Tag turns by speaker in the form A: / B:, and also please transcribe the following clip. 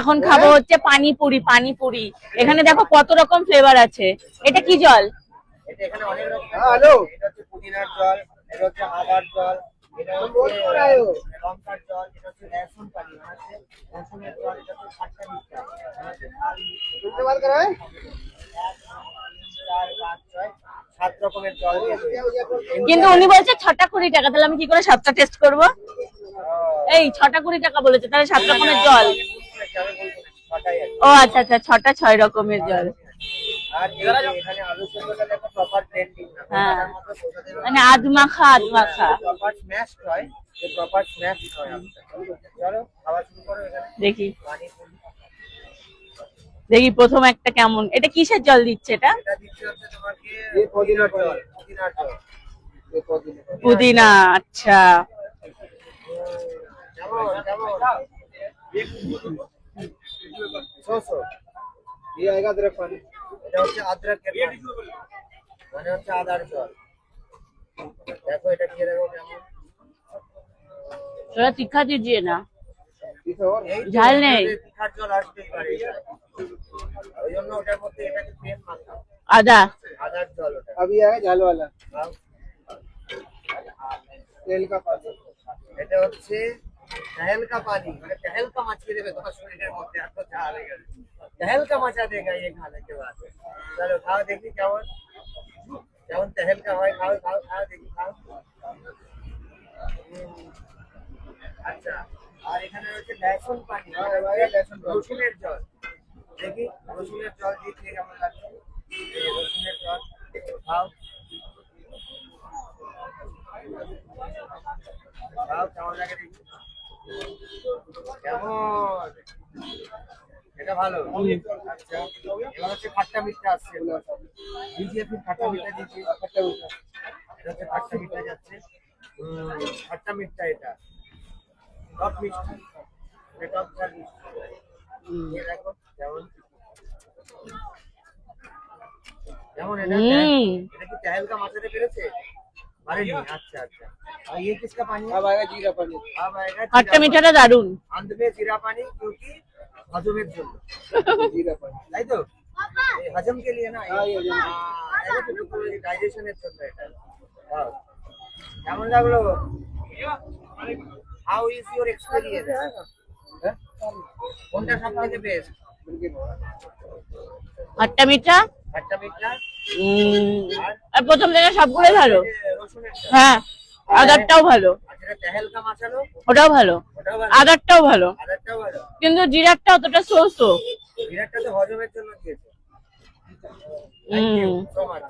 A: এখন খাবো হচ্ছে পানিপুরি। পানিপুরি এখানে দেখো কত রকম ফ্লেভার আছে। এটা কি জল?
B: এটা এখানে অনেক রকম হ্যালো, এটা হচ্ছে পুদিনার জল, এটা হচ্ছে আদার জল, এটা হচ্ছে লঙ্কার জল, এটা হচ্ছে রসুন পানি, আছে রসুনের জল, এটা হচ্ছে খাট্টা মিঠা, এটা হচ্ছে ঝাল মিষ্টি বার করা হয়। 1 2 3 4 5 6 7 রকমের জল।
A: কিন্তু উনি বলছে 6টা 20 টাকা, তাহলে আমি কি করে 7টা টেস্ট করব? এই 6টা 20 টাকা বলেছে, তাহলে 7 রকমের জল। ও আচ্ছা আচ্ছা, 6টা 6 রকমের জল।
B: আর এখানে আলু সেদ্ধটা একটা প্রপার ব্লেন্ডিং না,
A: হ্যাঁ,
B: তার মতো সোজা দেওয়া
A: মানে আধমাখা আধমাখা।
B: প্রপার স্ম্যাশ হয়, যে প্রপার স্ম্যাশ হয়। চলো খাওয়া শুরু করো। এখানে
A: দেখি
B: পানি পুরি
A: দেখি প্রথম একটা কেমন। এটা কিসের জল দিচ্ছে? এটা
B: এটা দিচ্ছে হচ্ছে তোমাকে এই পুদিনার জল, পুদিনার জল, এই
A: পুদিনা। আচ্ছা,
B: কেমন কেমন সোসো ये आएगा अदरक पानी, এটা হচ্ছে আদরকের পানি, মানে হচ্ছে আদার জল। দেখো এটা খেয়ে দেখো কেমন।
A: थोड़ा तीखा दीजिए ना,
B: এই তো
A: ঝাল নেই।
B: তিখার জল আসতেই পারে, ওই জন্য ওটার মধ্যে এটাকে প্লেন মাখা
A: আদা।
B: আদার জল। ওটা अभी आएगा झाल वाला तेल का पानी, এটা হচ্ছে टहल का पानी, মানে टहल का মাছিয়ে দেবে তোমার শরীরের মধ্যে, এত ঝাল হয়ে গেছে। टहल का मचा देगा ये खाने के बाद। चलो खाओ देखी केमन केमन टहल का হয়। খাও খাও খাও দেখি খাও। আচ্ছা, আর এখানে রয়েছে রসুন পানি, রসুনের জল। দেখি রসুনের জল দিয়ে খেয়ে কেমন লাগছে। এই রসুনের জল খাও খাও কেমন লাগে দেখি। কেমন? এটা ভালো। আচ্ছা, এবার হচ্ছে খাট্টা মিঠা আসছে, দিয়েছি फिर খাট্টা মিঠা দিয়েছি। খাট্টা মিঠা, এটা হচ্ছে খাট্টা মিঠা যাচ্ছে। খাট্টা মিঠা, এটা টক মিষ্টি, এটা টক ঝাল মিষ্টি। এই দেখো কেমন কেমন। এটা এটা কি टहल का মাছাতে পেরেছে? পারেনি। আচ্ছা আচ্ছা, আর ये किसका पानी है? अब आएगा जीरा पानी, अब आएगा
A: খট্টা মিঠাটা দারুন।
B: अंत में जीरा पानी, क्योंकि हजमेর জন্য जीरा पानी, তাই তো? এই হজম के लिए না, ডাইজেশনের জন্য এটা। হ্যাঁ, কেমন লাগলো? How is your experience? কোনটা সবথেকে বেস্ট?
A: খট্টা মিঠা,
B: খাট্টা মিঠা
A: আর প্রথম থেকে সবগুলোই ভালো।
B: রসুনের জল।
A: হ্যাঁ, আদারটাও ভালো,
B: আর যেটা टहल का মাছালো
A: ওটাও ভালো,
B: ওটাও ভালো,
A: আদারটাও ভালো,
B: আদারটাও ভালো।
A: কিন্তু জিরারটা অতটা সো সো।
B: জিরাটা তো হজমের জন্য দিয়েছে। Thank you so much.